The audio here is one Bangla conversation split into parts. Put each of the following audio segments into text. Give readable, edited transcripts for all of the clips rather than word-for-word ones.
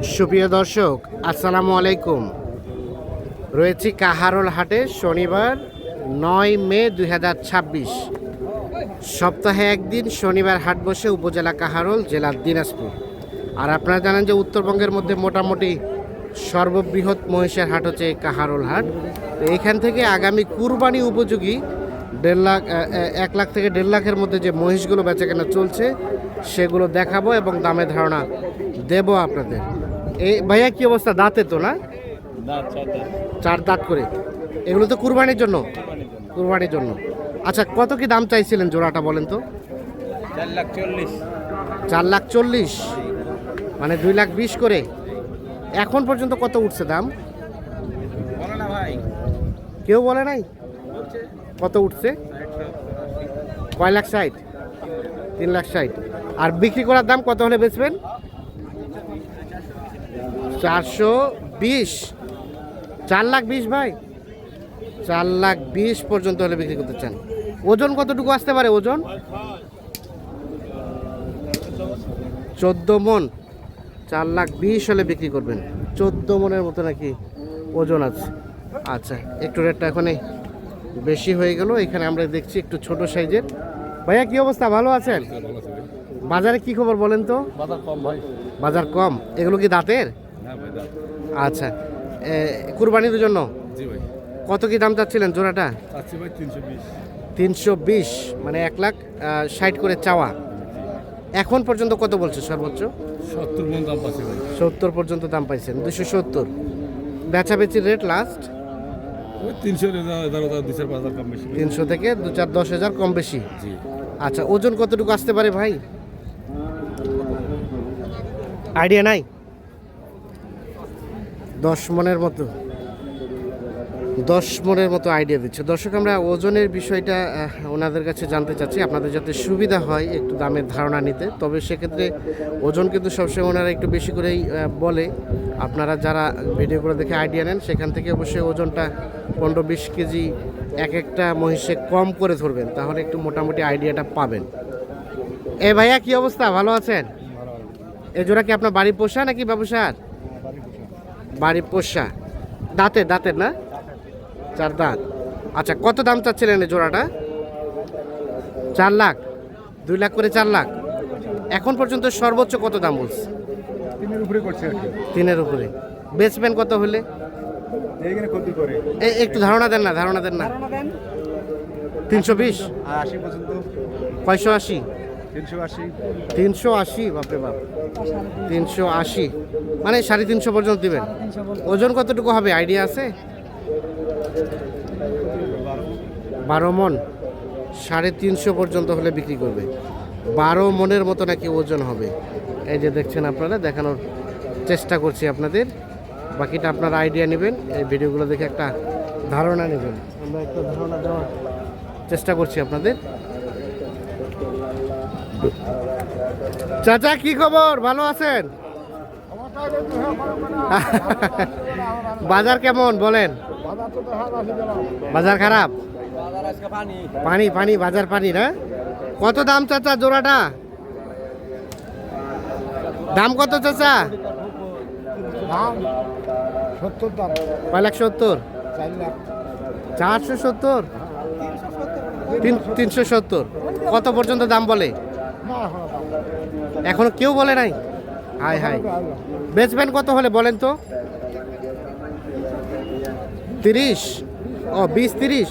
সুপ্রিয় দর্শক, আসসালামু আলাইকুম। রয়েছি কাহারোল হাটে, শনিবার 9 মে 2026। সপ্তাহে একদিন শনিবার হাট বসে উপজেলা কাহারোল, জেলা দিনাজপুর। আর আপনারা জানেন যে উত্তরবঙ্গের মধ্যে মোটামুটি সর্ববৃহৎ মহিষের হাট হচ্ছে কাহারোল হাট। তো এখান থেকে আগামী কুরবানি উপযোগী 1 লাখ থেকে 1.5 লাখের মধ্যে যে মহিষগুলো বেচাকেনা চলছে সেগুলো দেখাবো এবং দামে ধারণা দেব আপনাদের। এই ভাইয়া কি অবস্থা? দাঁতে তো না, 4 দাঁত করে। এগুলো তো কুরবানির জন্য। কুরবানির জন্য। আচ্ছা, কত কি দাম চাইছিলেন জোড়াটা বলেন তো? 4,40,000, মানে 2,20,000 করে। এখন পর্যন্ত কত উঠছে দাম? কেউ বলে নাই। কত উঠছে? 5,60,000, 3,60,000। আর বিক্রি করার দাম কত হলে বেচবেন? 420, 4,20,000 ভাই। 4,20,000 পর্যন্ত হলে বিক্রি করতে চান। ওজন কতটুকু আসতে পারে? ওজন 14 মন। 4,20,000 হলে বিক্রি করবেন। 14 মনের মতো নাকি ওজন আছে। আচ্ছা, একটু রেটটা এখানে বেশি হয়ে গেল। এখানে আমরা দেখছি একটু ছোট সাইজের। ভাইয়া কি অবস্থা? ভালো আছেন? বাজারে কি খবর বলেন তো? বাজার কম ভাই। বাজার কম। এগুলো কি দাঁতের? হ্যাঁ ভাই, দাম। আচ্ছা, কুরবানির জন্য জি ভাই, কত কি দাম চাচ্ছিলেন জোড়াটা? চাচ্ছি ভাই 320। 320, মানে 1,60,000 করে চাওয়া। এখন পর্যন্ত কত বলছে সর্বোচ্চ? 70 মন দাম পাচ্ছি ভাই। 70 পর্যন্ত দাম পাইছেন। 270 বেচাবেচির রেট লাস্ট ওই 300 2,000 কম বেশি। 300 থেকে 2,4-10,000 কম বেশি। জি। আচ্ছা, ওজন কতটুকু আসতে পারে ভাই? আইডিয়া নাই। 10 মনের মতো। 10 মনের মতো আইডিয়া দিচ্ছে। দর্শক, আমরা ওজনের বিষয়টা ওনাদের কাছে জানতে চাচ্ছি, আপনাদের যাতে সুবিধা হয় একটু দামের ধারণা নিতে। তবে সেক্ষেত্রে ওজন কিন্তু সবসময় ওনারা একটু বেশি করেই বলে। আপনারা যারা ভিডিওগুলো দেখে আইডিয়া নেন সেখান থেকে অবশ্যই ওজনটা 15-20 কেজি এক একটা মহিষে কম করে ধরবেন, তাহলে একটু মোটামুটি আইডিয়াটা পাবেন। এ ভাইয়া কি অবস্থা? ভালো আছেন? এ জোড়া কি আপনার বাড়ি পোষা নাকি ব্যবসার? বাড়ি পোষা। দাঁতের না? 4 দাঁত। আচ্ছা, কত দাম চাচ্ছিলেন এই জোড়াটা? 4 লাখ। 2 লাখ করে 4 লাখ। এখন পর্যন্ত সর্বোচ্চ কত দাম বলছে? 3 উপরে করছে আর কি। 3-এর উপরে। বেচবেন কত হলে? এইখানে ক্ষতি করে। একটু ধারণা দেন না। 320, 80 পর্যন্ত। 580, 380। 380, বাপরে বাপ। 380, মানে 350 পর্যন্ত দিবেন। ওজন কতটুকু হবে আইডিয়া আছে? 12 মন। 350 পর্যন্ত হলে বিক্রি করবে। 12 মনের মতো নাকি ওজন হবে। এই যে দেখছেন আপনারা, দেখানোর চেষ্টা করছি আপনাদের। বাকিটা আপনারা আইডিয়া নেবেন, এই ভিডিওগুলো দেখে একটা ধারণা নেবেন। আমরা একটা ধারণা দেওয়ার চেষ্টা করছি আপনাদের। চাচা কি খবর? ভালো আছেন? বাজার কেমন বলেন? বাজার খারাপ। পানি বাজার পানি না? কত দাম চাচা জোড়াটা? দাম কত চাচা? 5,70,000, 470, 370। কত পর্যন্ত দাম বলে? এখনো কেউ বলে নাই। হাই বেচবেন কত হলে বলেন তো? 30, 20-30,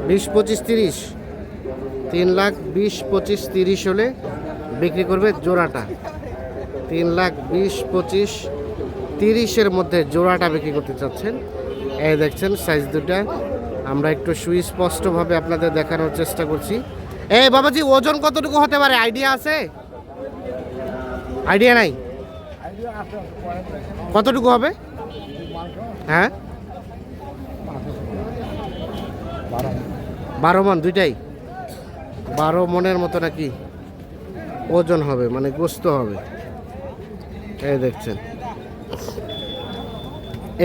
20-25-30। 3,20,25,30 হলে বিক্রি করবে জোড়াটা। 3,20,25,30-এর মধ্যে জোড়াটা বিক্রি করতে চাচ্ছেন। এই দেখছেন সাইজ দুটা, আমরা একটু সুস্পষ্টভাবে আপনাদের দেখানোর চেষ্টা করছি। এই বাবাজি, ওজন কতটুকু হতে পারে আইডিয়া আছে? আইডিয়া নাই। কতটুকু হবে? হ্যাঁ, 12 মন। দুইটাই 12 মনের মতো নাকি ওজন হবে, মানে গোস্ত হবে। এই দেখছেন,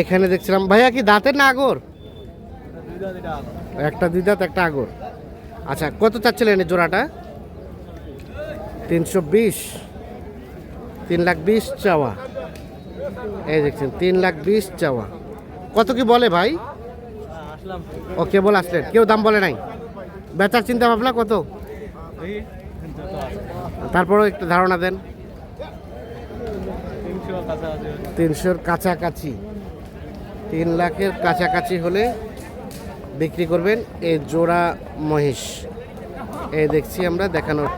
এখানে দেখছিলাম। ভাইয়া কি দাঁতের না আগর? একটা 2 দাঁত, একটা আগর। আচ্ছা, কত চাচ্ছিলেন এই জোড়াটা? 320। 3,20,000 চাওয়া। এই দেখছেন 3,20,000 চাওয়া। কত কি বলে ভাই? ও কেবল আসলেন, কেউ দাম বলে নাই? বেচার চিন্তা ভাবনা কত? তারপরেও একটু ধারণা দেন। 300-র কাছাকাছি, 3 লাখের কাছাকাছি হলে বিক্রি করবেন এই জোড়া মহিষ। এই দেখছি আমরা, দেখানোর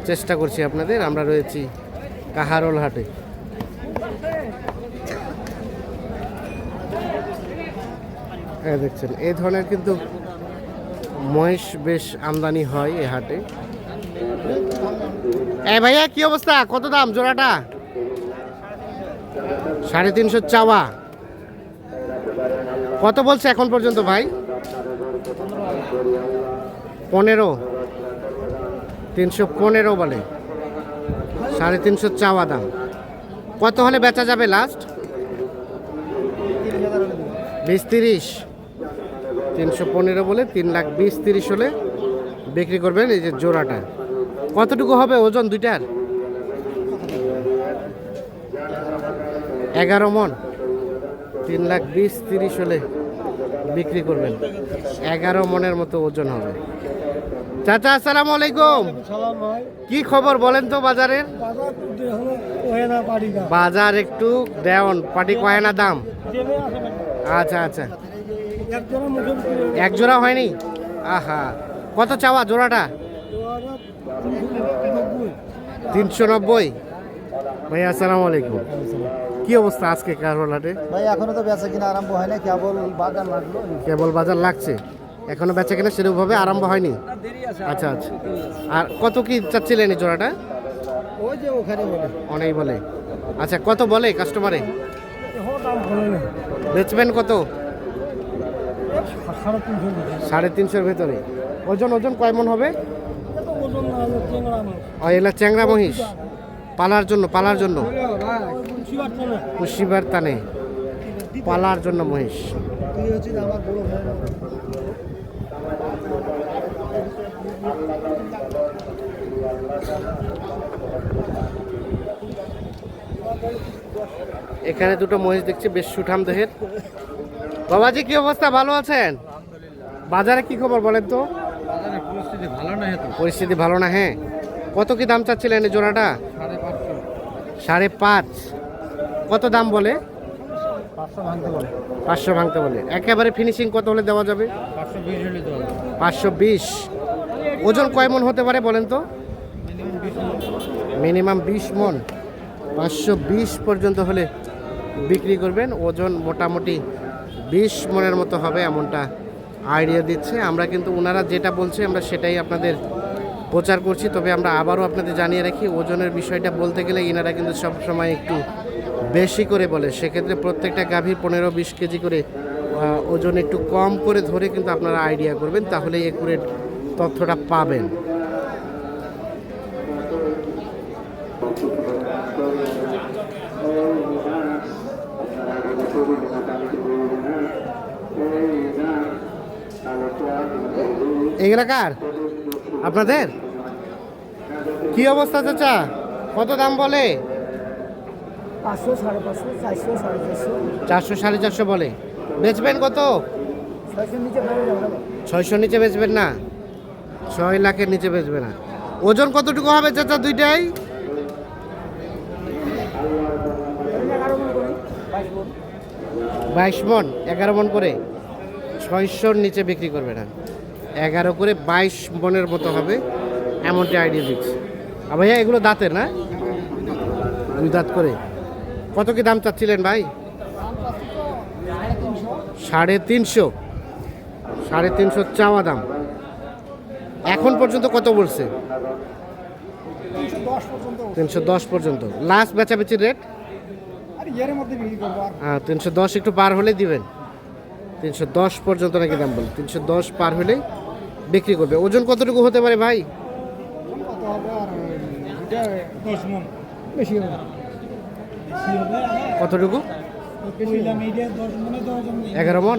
চেষ্টা করছি আপনাদের। আমরা রয়েছি কাহারোল হাটে। এই দেখছেন এই ধরনের কিন্তু মহিষ বেশ আমদানি হয় এই হাটে। এই ভাইয়া কি অবস্থা, কত দাম জোড়াটা? 350 চাওয়া। কত বলছে এখন পর্যন্ত ভাই? 15, 315 বলে। 350 চাওয়া দাম। কত হলে বেচা যাবে লাস্ট? 20-30। 315 বলে 3,20,000 হলে বিক্রি করবেন এই যে জোড়াটা। কতটুকু হবে ওজন দুইটার? 11 মন। 3,20,000 হলে বিক্রি করবেন। 11 মনের মতো ওজন হবে। চাচা আসসালামু আলাইকুম। কি খবর বলেন তো বাজারের? বাজার একটু ডাউন, পাটি কয় না দাম? আচ্ছা আচ্ছা, এক জোড়া হয়নি? আহা, কত চাওয়া জোড়াটা? 390। ভাই আসসালামু আলাইকুম। কি অবস্থা আজকে কাহারোল হাটে? ভাই এখনো তো বেচা কিনা আরম্ভ হয় না, কেবল বাজার লাগলো। কেবল বাজার লাগছে, এখনো বেচা কিনা সেরকমভাবে আরম্ভ হয়নি। আচ্ছা আচ্ছা, আর কত কি চাচ্ছিলেন এই জোড়াটা? ওই যে ওখানে বলে অনেক বলে। আচ্ছা, কত বলে কাস্টমারে? বেচবেন কত? 350 ভেতরে। ওজন ওজন কয় মন হবে? এগুলা চ্যাংরা মহিষ পালার জন্য, পালার জন্য পুষিবার টানে পালার জন্য মহিষ। তুই হচ্ছিস আমার বড় ভাই। এখানে দুটো মহিষ দেখছি বেশ সুঠাম দেহের। বাবাজি কি অবস্থা, ভালো আছেন? বাজারে কি খবর বলেন তো? পরিস্থিতি ভালো না। পরিস্থিতি ভালো না। হ্যাঁ, কত কি দাম চাচ্ছিলেন এই জোড়াটা? 5.5। কত দাম বলে? 500 ভাঙতে বলে। একেবারে ফিনিশিং কত হলে দেওয়া যাবে? 520। ওজন কয় মন হতে পারে বলেন তো? মিনিমাম 20 মন। 520 পর্যন্ত হলে বিক্রি করবেন। ওজন মোটামুটি 20 মনের মতো হবে এমনটা আইডিয়া দিচ্ছে। আমরা কিন্তু ওনারা যেটা বলছে আমরা সেটাই আপনাদের প্রচার করছি। তবে আমরা আবারও আপনাদের জানিয়ে রাখি, ওজনের বিষয়টা বলতে গেলে এনারা কিন্তু সবসময় একটু বেশি করে বলে। সেক্ষেত্রে প্রত্যেকটা গাভীর 15-20 কেজি করে ওজন একটু কম করে ধরে কিন্তু আপনারা আইডিয়া করবেন, তাহলে একুরেট তথ্যটা পাবেন। এগুলা কার? আপনাদের? কি অবস্থা চাচা, কত দাম বলে? 500, 550, 400, 450। 400, 450 বলে। বেচবেন কত? 600 নিচে বেড়ে যাবে না। 600 নিচে বেচবেন না? 6 লাখের নিচে বেচবে না। ওজন কতটুকু হবে চাচা দুইটাই? 22 মন। 11 মন করে 600-র নিচে বিক্রি করবে না। 11 করে 22 মনের মতো হবে এমনটি আইডিয়া দিচ্ছে। আর ভাইয়া এগুলো দাঁতের না? 2 দাঁত করে। কত কি দাম চাচ্ছিলেন ভাই? 350। 350 চাওয়া দাম। এখন পর্যন্ত কত বলছে? 310 পর্যন্ত লাস্ট বেচাবেচির রেট। 310 একটু পার হলে দিবেন। 310 পর্যন্ত নাকি দাম বলে? 310 পার হলেই বিক্রি করবে। ওজন কতটুকু হতে পারে ভাই? কতটুকু? 11 মন।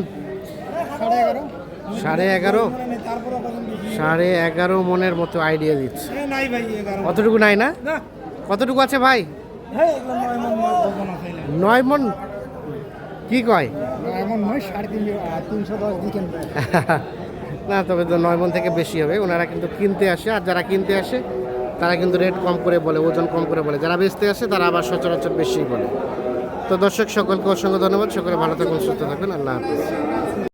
11.5 11.5 মনের মতো আইডিয়া দিচ্ছে। কতটুকু নাই না? কতটুকু আছে ভাই? হ্যাঁ এগুলো 9 মন বলবো না খাইলে 9 মন কি কয়? 9 মন নয় 310 দিকেন না, তবে তো 9 মন থেকে বেশি হবে। ওনারা কিন্তু কিনতে আসে, আর যারা কিনতে আসে তারা কিন্তু রেট কম করে বলে, ওজন কম করে বলে। যারা বেচতে আসে তারা আবার সচরাচর বেশি বলে। তো দর্শক সকলকে অসংখ্য ধন্যবাদ। সকলে ভালো থাকুন, সুস্থ থাকুন। আল্লাহ হাফিজ।